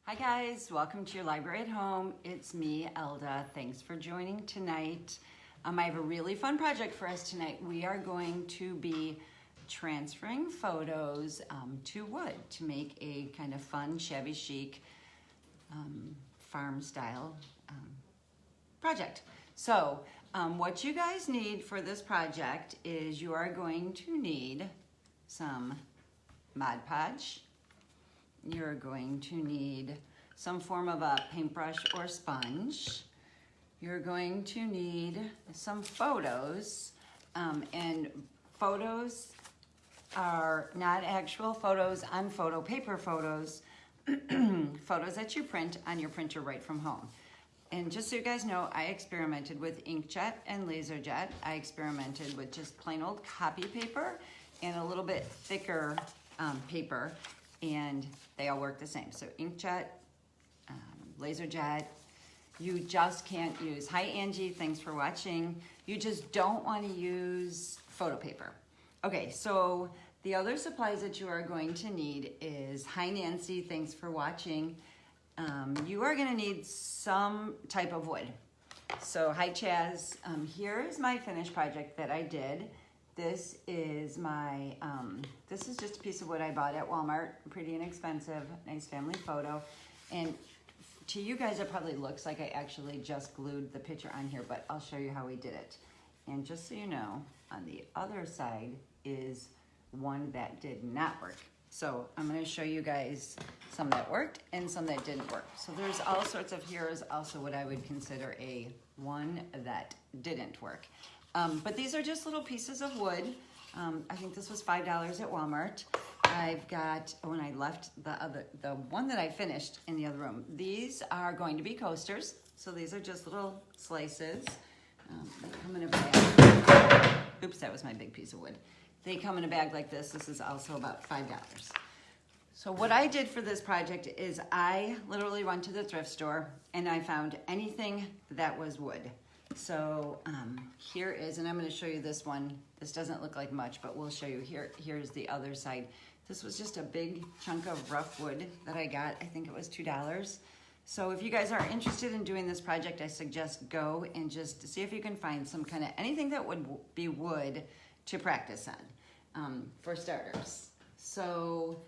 Hi guys, welcome to your library at home. It's me, Elda. Thanks for joining tonight. I have a really fun project for us tonight. We are going to be transferring photos to wood to make a kind of fun, shabby chic farm style project. So what you guys need for this project is you are going to need some Mod Podge. You're going to need some form of a paintbrush or sponge. You're going to need some photos, and photos are not actual photos on photo, paper photos, photos that you print on your printer right from home. And just so you guys know, I experimented with inkjet and laserjet. I experimented with just plain old copy paper and a little bit thicker paper, and they all work the same. So inkjet, laserjet, you just can't use. Hi Angie, thanks for watching. You just don't want to use photo paper. Okay, so the other supplies that you are going to need is, hi Nancy, thanks for watching. You are gonna need some type of wood. So hi Chaz, here is my finished project that I did. This is my, this is just a piece of wood I bought at Walmart, pretty inexpensive, nice family photo. And to you guys, it probably looks like I actually just glued the picture on here, but I'll show you how we did it. And just so you know, on the other side is one that did not work. So I'm gonna show you guys some that worked and some that didn't work. So there's all sorts of, here is also what I would consider a one that didn't work. But these are just little pieces of wood. I think this was $5 at Walmart. I've got, when I left the one that I finished in the other room, these are going to be coasters. So these are just little slices. They come in a bag. Oops, that was my big piece of wood. They come in a bag like this. This is also about $5. So what I did for this project is I literally went to the thrift store and I found anything that was wood. So here is, and I'm going to show you this one. This doesn't look like much, but we'll show you here. Here's the other side. This was just a big chunk of rough wood that I got. I think it was $2. So if you guys are interested in doing this project, I suggest go and just see if you can find some kind of anything that would be wood to practice on for starters. So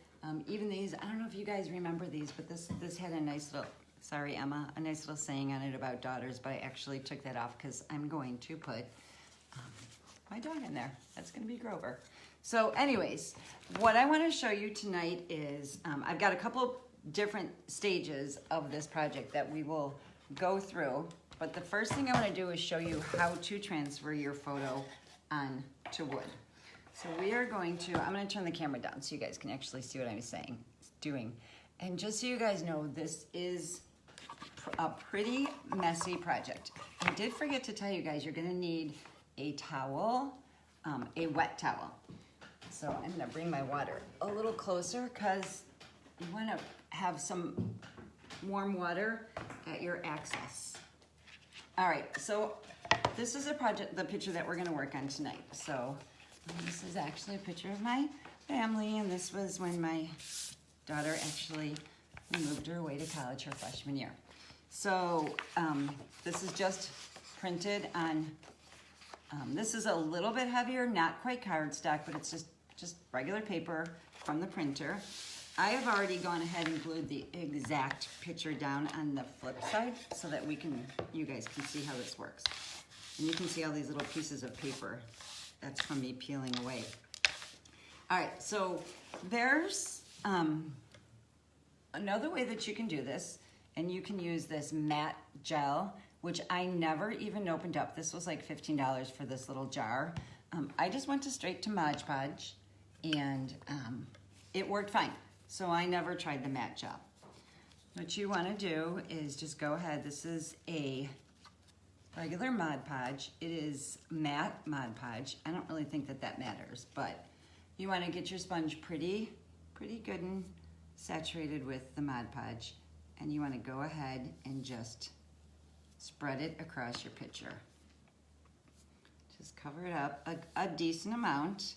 even these, I don't know if you guys remember these, but this had a nice little, sorry Emma, a nice little saying on it about daughters, but I actually took that off because I'm going to put my dog in there. That's going to be Grover. So anyways, what I want to show you tonight is I've got a couple different stages of this project that we will go through, but the first thing I want to do is show you how to transfer your photo onto wood. So we are going to, I'm going to turn the camera down so you guys can actually see what I'm doing. And just so you guys know, this is a pretty messy project. I did forget to tell you guys, you're gonna need a towel, a wet towel. So I'm gonna bring my water a little closer because you wanna have some warm water at your access. All right, so this is the picture that we're gonna work on tonight. So this is actually a picture of my family, and this was when my daughter actually moved her away to college her freshman year. So this is just printed on, this is a little bit heavier, not quite cardstock, but it's just regular paper from the printer. I have already gone ahead and glued the exact picture down on the flip side so that you guys can see how this works. And you can see all these little pieces of paper. That's from me peeling away. All right, so there's another way that you can do this, and you can use this matte gel, which I never even opened up. This was like $15 for this little jar. I just went straight to Mod Podge, and it worked fine. So I never tried the matte gel. What you want to do is just go ahead. This is a regular Mod Podge. It is matte Mod Podge. I don't really think that matters, but you want to get your sponge pretty good and saturated with the Mod Podge, and you want to go ahead and just spread it across your picture. Just cover it up a decent amount.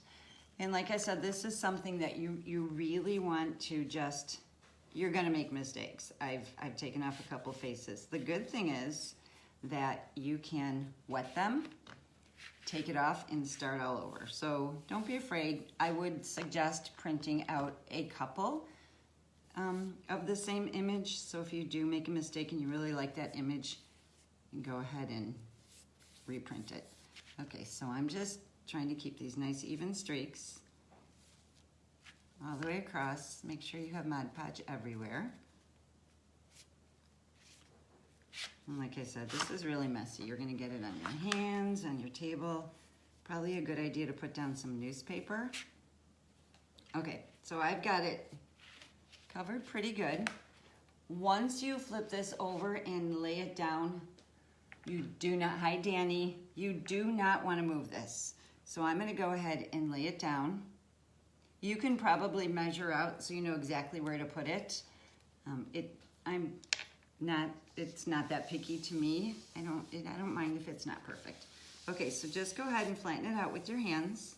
And like I said, this is something that you really want to just you're gonna make mistakes. I've taken off a couple faces. The good thing is that you can wet them, take it off, and start all over. So don't be afraid. I would suggest printing out a couple of the same image. So if you do make a mistake and you really like that image, you can go ahead and reprint it. Okay, so I'm just trying to keep these nice even streaks all the way across. Make sure you have Mod Podge everywhere. And like I said, this is really messy. You're gonna get it on your hands, on your table. Probably a good idea to put down some newspaper. Okay, so I've got it covered pretty good. Once you flip this over and lay it down, you do not, hi Danny, you do not wanna move this. So I'm gonna go ahead and lay it down. You can probably measure out so you know exactly where to put it. It's not that picky to me. I don't mind if it's not perfect. Okay, so just go ahead and flatten it out with your hands.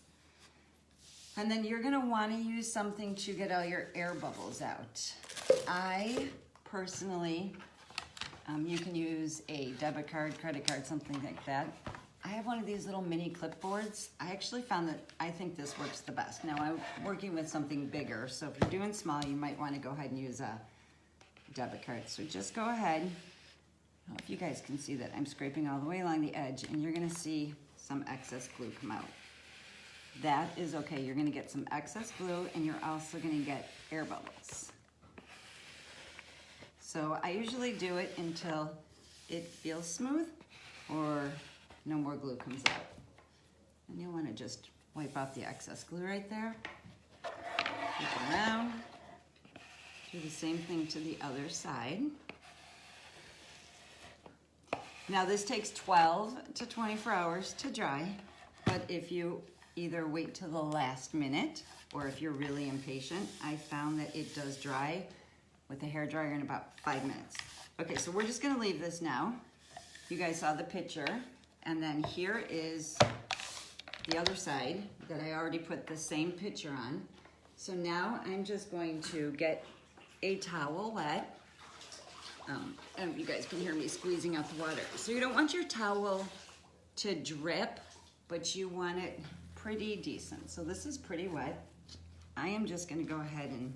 And then you're gonna wanna use something to get all your air bubbles out. I personally, you can use a debit card, credit card, something like that. I have one of these little mini clipboards. I actually found that I think this works the best. Now I'm working with something bigger, so if you're doing small, you might wanna go ahead and use a debit card. So just go ahead. I don't know if you guys can see that I'm scraping all the way along the edge, and you're gonna see some excess glue come out. That is okay. You're gonna get some excess glue, and you're also gonna get air bubbles. So I usually do it until it feels smooth or no more glue comes out. And you'll wanna just wipe off the excess glue right there. Flip it around. Do the same thing to the other side. Now this takes 12 to 24 hours to dry, but if you either wait till the last minute or if you're really impatient, I found that it does dry with a hairdryer in about 5 minutes. Okay, so we're just gonna leave this now. You guys saw the picture, and then here is the other side that I already put the same picture on. So now I'm just going to get a towel wet, and you guys can hear me squeezing out the water. So you don't want your towel to drip, but you want it pretty decent. So this is pretty wet. I am just gonna go ahead and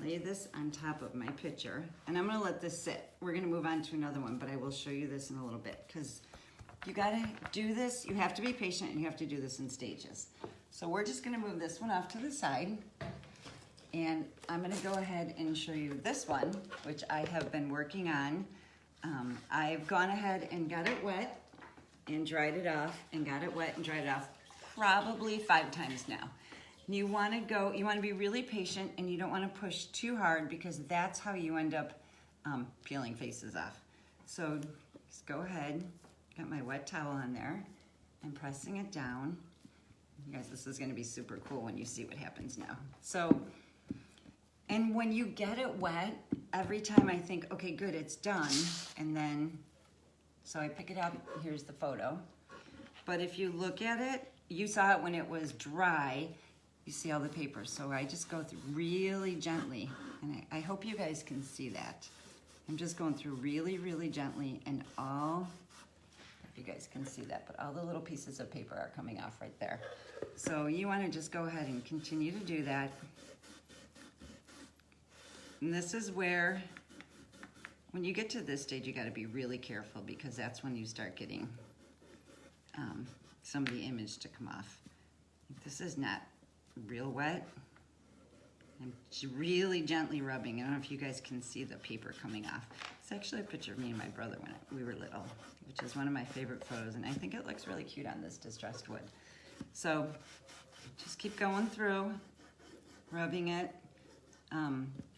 lay this on top of my pitcher, and I'm gonna let this sit. We're gonna move on to another one, but I will show you this in a little bit, because you gotta do this, you have to be patient, and you have to do this in stages. So we're just gonna move this one off to the side, and I'm gonna go ahead and show you this one, which I have been working on. I've gone ahead and got it wet and dried it off, and got it wet and dried it off probably 5 times now. You wanna be really patient, and you don't wanna push too hard, because that's how you end up peeling faces off. So just go ahead, got my wet towel on there, and pressing it down. You guys, this is gonna be super cool when you see what happens now. So, and when you get it wet, every time I think, okay, good, it's done, and then, so I pick it up, here's the photo. But if you look at it, you saw it when it was dry, you see all the paper. So I just go through really gently, and I hope you guys can see that. I'm just going through really, really gently, and if you guys can see that, but all the little pieces of paper are coming off right there. So you wanna just go ahead and continue to do that. And this is where, when you get to this stage, you gotta be really careful, because that's when you start getting some of the image to come off. This is not real wet. I'm really gently rubbing. I don't know if you guys can see the paper coming off. It's actually a picture of me and my brother when we were little, which is one of my favorite photos, and I think it looks really cute on this distressed wood. So just keep going through, rubbing it.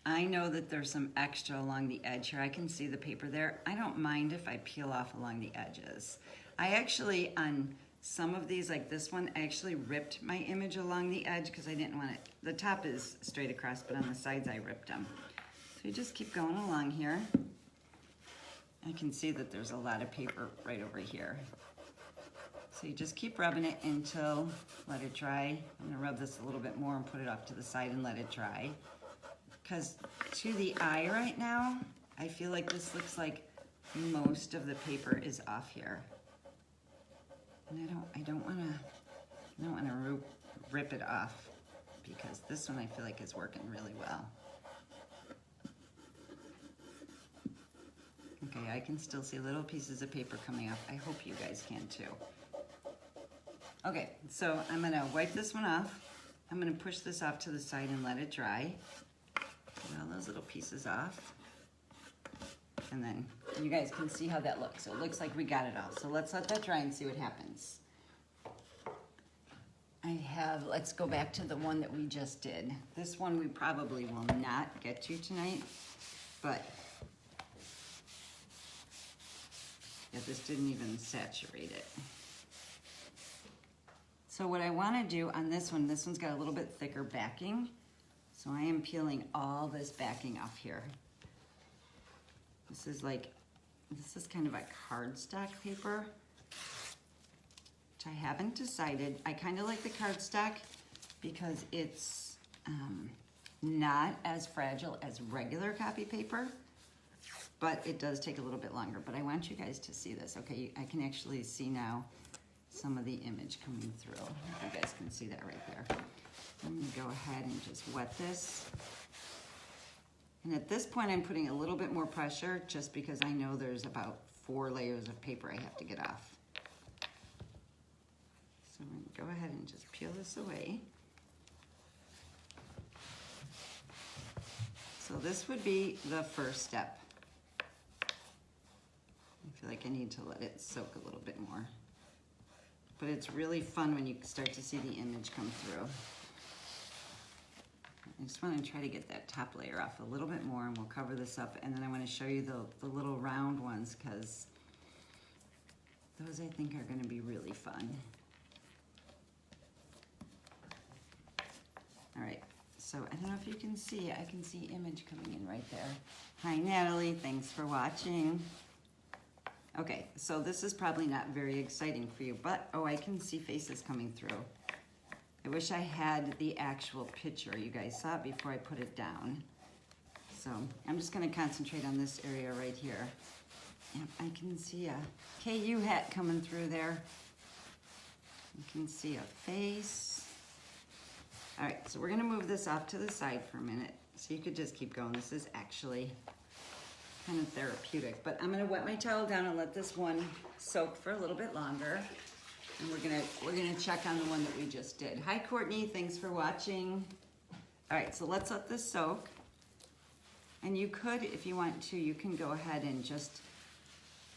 I know that there's some extra along the edge here. I can see the paper there. I don't mind if I peel off along the edges. I actually, on some of these, like this one, I actually ripped my image along the edge because I didn't want it. The top is straight across, but on the sides I ripped them. So you just keep going along here. I can see that there's a lot of paper right over here. So you just keep rubbing it until, let it dry. I'm gonna rub this a little bit more and put it off to the side and let it dry. because to the eye right now, I feel like this looks like most of the paper is off here. And I don't wanna rip it off because this one I feel like is working really well. Okay, I can still see little pieces of paper coming off. I hope you guys can too. Okay, so I'm gonna wipe this one off. I'm gonna push this off to the side and let it dry. Get all those little pieces off. And then you guys can see how that looks. So it looks like we got it all. So let's let that dry and see what happens. Let's go back to the one that we just did. This one we probably will not get to tonight, but yeah, this didn't even saturate it. So what I want to do on this one's got a little bit thicker backing. So I am peeling all this backing off here. This is kind of a cardstock paper, which I haven't decided. I kind of like the cardstock because it's not as fragile as regular copy paper, but it does take a little bit longer. But I want you guys to see this. Okay, I can actually see now some of the image coming through. You guys can see that right there. I'm gonna go ahead and just wet this. And at this point, I'm putting a little bit more pressure just because I know there's about 4 layers of paper I have to get off. So I'm gonna go ahead and just peel this away. So this would be the first step. I feel like I need to let it soak a little bit more. But it's really fun when you start to see the image come through. I just want to try to get that top layer off a little bit more, and we'll cover this up, and then I want to show you the little round ones because those I think are going to be really fun. All right, so I don't know if you can see, I can see image coming in right there. Hi Natalie, thanks for watching. Okay, so this is probably not very exciting for you, but oh, I can see faces coming through. I wish I had the actual picture. You guys saw it before I put it down. So I'm just gonna concentrate on this area right here. Yep, I can see a KU hat coming through there. You can see a face. All right, so we're gonna move this off to the side for a minute. So you could just keep going. This is actually kind of therapeutic, but I'm gonna wet my towel down and let this one soak for a little bit longer. And we're gonna check on the one that we just did. Hi Courtney, thanks for watching. All right, so let's let this soak. And you could, if you want to, you can go ahead and just,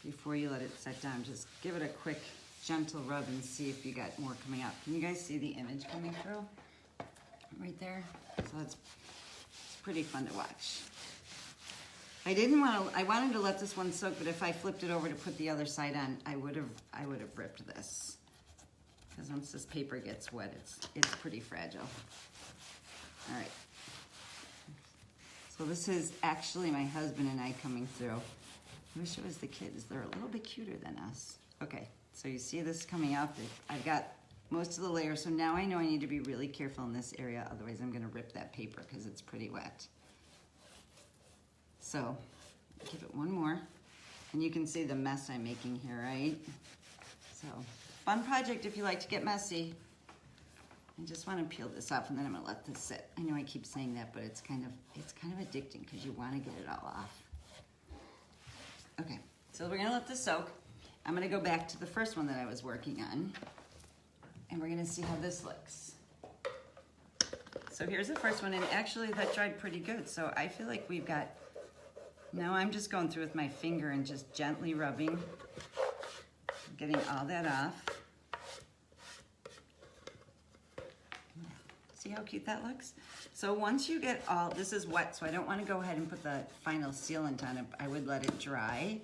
before you let it set down, just give it a quick gentle rub and see if you got more coming out. Can you guys see the image coming through? Right there? So it's pretty fun to watch. I wanted to let this one soak, but if I flipped it over to put the other side on, I would have ripped this. Because once this paper gets wet, it's pretty fragile. All right. So this is actually my husband and I coming through. I wish it was the kids. They're a little bit cuter than us. Okay, so you see this coming out. I've got most of the layers, so now I know I need to be really careful in this area, otherwise I'm gonna rip that paper because it's pretty wet. So, give it one more. And you can see the mess I'm making here, right? So, fun project if you like to get messy. I just want to peel this off and then I'm gonna let this sit. I know I keep saying that, but it's kind of addicting because you want to get it all off. Okay, so we're gonna let this soak. I'm gonna go back to the first one that I was working on and we're gonna see how this looks. So here's the first one, and actually that dried pretty good. So I feel like we've got, now I'm just going through with my finger and just gently rubbing, getting all that off. See how cute that looks? So once you get all, this is wet, so I don't want to go ahead and put the final sealant on it. I would let it dry.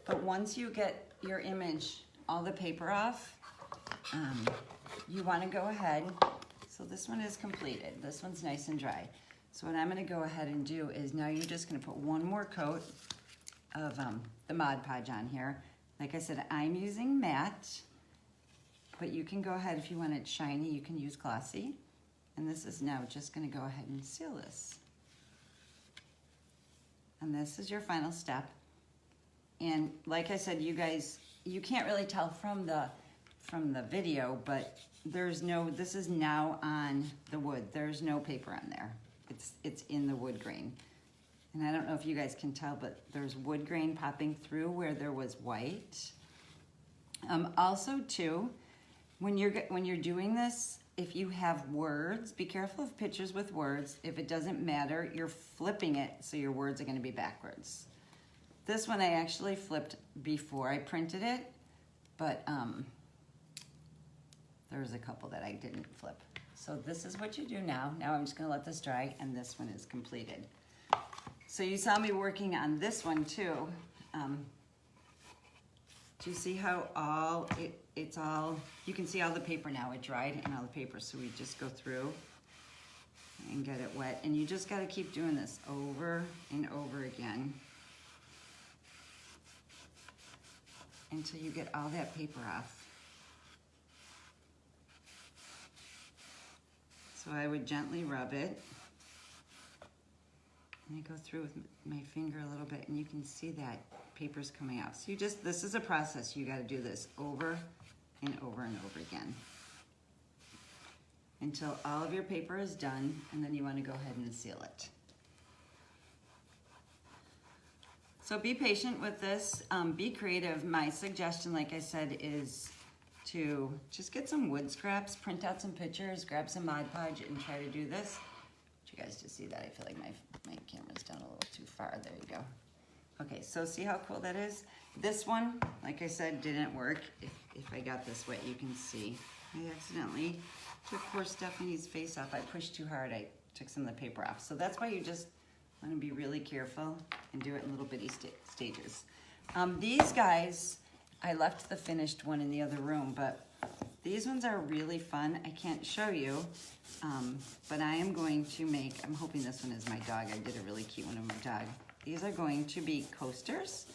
But once you get your image, all the paper off, you want to go ahead. So this one is completed. This one's nice and dry. So what I'm going to go ahead and do is now you're just going to put one more coat of the Mod Podge on here. Like I said, I'm using matte, but you can go ahead if you want it shiny, you can use glossy. And this is now just going to go ahead and seal this. And this is your final step. And like I said, you guys, you can't really tell from the video, but this is now on the wood. There's no paper on there. It's in the wood grain. And I don't know if you guys can tell, but there's wood grain popping through where there was white. Also too, when you're doing this, if you have words, be careful of pictures with words. If it doesn't matter, you're flipping it so your words are going to be backwards. This one I actually flipped before I printed it, but there was a couple that I didn't flip. So this is what you do now. Now I'm just going to let this dry, and this one is completed. So you saw me working on this one too. Do you see how it's all, you can see all the paper now, it dried and all the paper. So we just go through and get it wet. And you just got to keep doing this over and over again until you get all that paper off. So I would gently rub it. And I go through with my finger a little bit, and you can see that paper's coming out. So this is a process. You got to do this over and over and over again until all of your paper is done, and then you want to go ahead and seal it. So be patient with this. Be creative. My suggestion, like I said, is to just get some wood scraps, print out some pictures, grab some Mod Podge, and try to do this. You guys just see that? I feel like my camera's down a little too far. There you go. Okay, so see how cool that is? This one, like I said, didn't work. If I got this wet, you can see. I accidentally took poor Stephanie's face off. I pushed too hard. I took some of the paper off. So that's why you just want to be really careful and do it in little bitty stages. These guys, I left the finished one in the other room, but these ones are really fun. I can't show you, but I am going to make, I'm hoping this one is my dog. I did a really cute one of my dog. These are going to be coasters,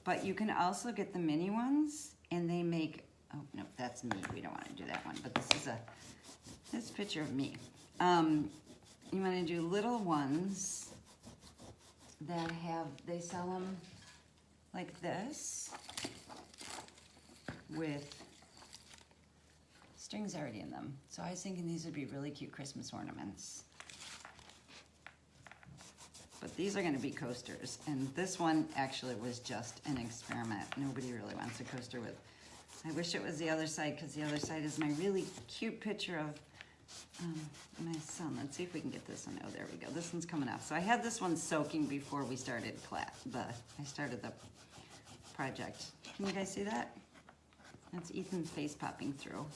but you can also get the mini ones, and they make, oh no, that's me. We don't want to do that one, but this is a picture of me. You want to do little ones that they sell them like this with strings already in them. So I was thinking these would be really cute Christmas ornaments. But these are going to be coasters. And this one actually was just an experiment. Nobody really wants a coaster with. I wish it was the other side, because the other side is my really cute picture of my son. Let's see if we can get this one. Oh, there we go. This one's coming off. So I had this one soaking before we started I started the project. Can you guys see that? That's Ethan's face popping through.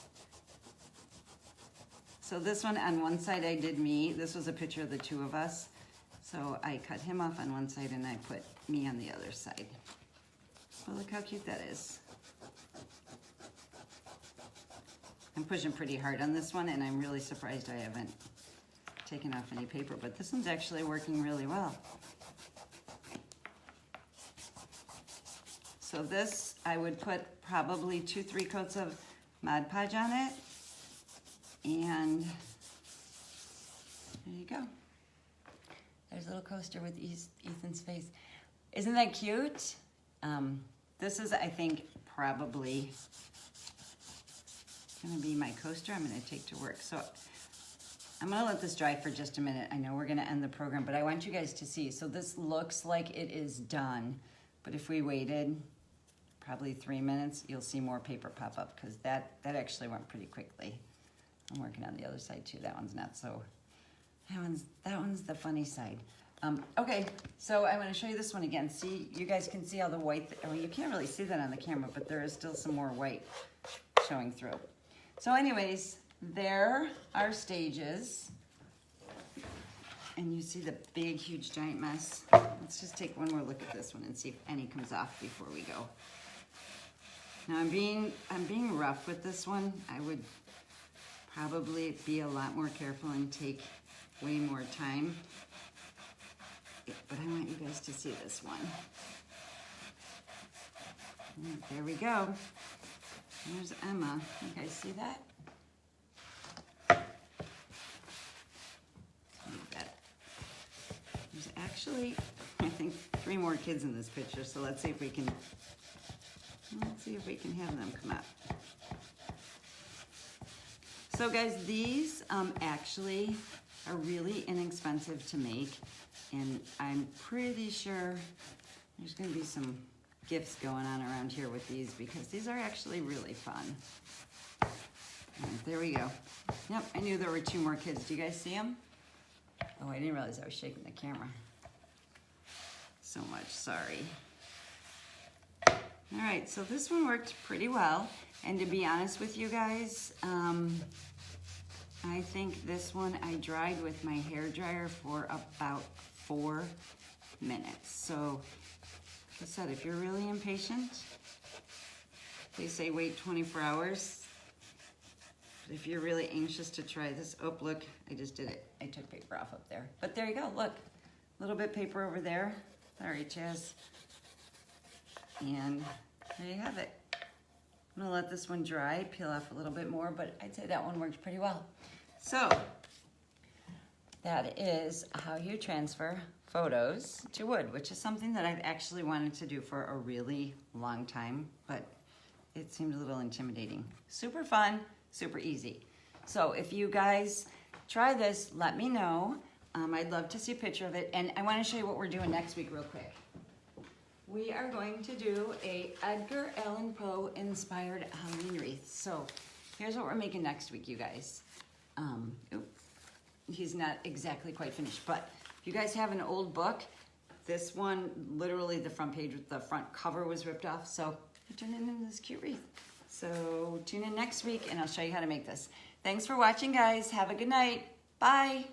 So this one, on one side I did me. This was a picture of the two of us. So I cut him off on one side and I put me on the other side. Well, look how cute that is. I'm pushing pretty hard on this one, and I'm really surprised I haven't taken off any paper, but this one's actually working really well. So this, I would put probably 2-3 coats of Mod Podge on it, and there you go. There's a little coaster with Ethan's face. Isn't that cute? This is, I think, probably gonna be my coaster I'm gonna take to work. So I'm gonna let this dry for just a minute. I know we're gonna end the program, but I want you guys to see. So this looks like it is done, but if we waited probably 3 minutes, you'll see more paper pop up, because that actually went pretty quickly. I'm working on the other side too. That one's not so, that one's the funny side. Okay, so I'm gonna show you this one again. See, you guys can see all the white, well, you can't really see that on the camera, but there is still some more white showing through. So anyways, there are stages. And you see the big, huge, giant mess. Let's just take one more look at this one and see if any comes off before we go. Now I'm being rough with this one. I would probably be a lot more careful and take way more time. But I want you guys to see this one. There we go. There's Emma. You guys see that? There's actually, think 3 more kids in this picture, so let's see if we can have them come up. So guys, these actually are really inexpensive to make, and I'm pretty sure there's gonna be some gifts going on around here with these because these are actually really fun. And there we go. Yep, I knew there were 2 more kids. Do you guys see them? Oh, I didn't realize I was shaking the camera so much, sorry. All right, so this one worked pretty well. And to be honest with you guys, I think this one I dried with my hair dryer for about 4 minutes. So, like I said, if you're really impatient, they say wait 24 hours. But if you're really anxious to try this, oh, look, I just did it. I took paper off up there. But there you go, look, a little bit paper over there. Sorry, Chaz. And there you have it. I'm gonna let this one dry, peel off a little bit more, but I'd say that one worked pretty well. So, that is how you transfer photos to wood, which is something that I've actually wanted to do for a really long time, but it seemed a little intimidating. Super fun, super easy. So if you guys try this, let me know. I'd love to see a picture of it, and I wanna show you what we're doing next week real quick. We are going to do a Edgar Allan Poe inspired Halloween wreath. So here's what we're making next week, you guys. He's not exactly quite finished, but if you guys have an old book, this one, literally the front page with the front cover was ripped off, so I turned it into this cute wreath. So tune in next week and I'll show you how to make this. Thanks for watching, guys. Have a good night. Bye.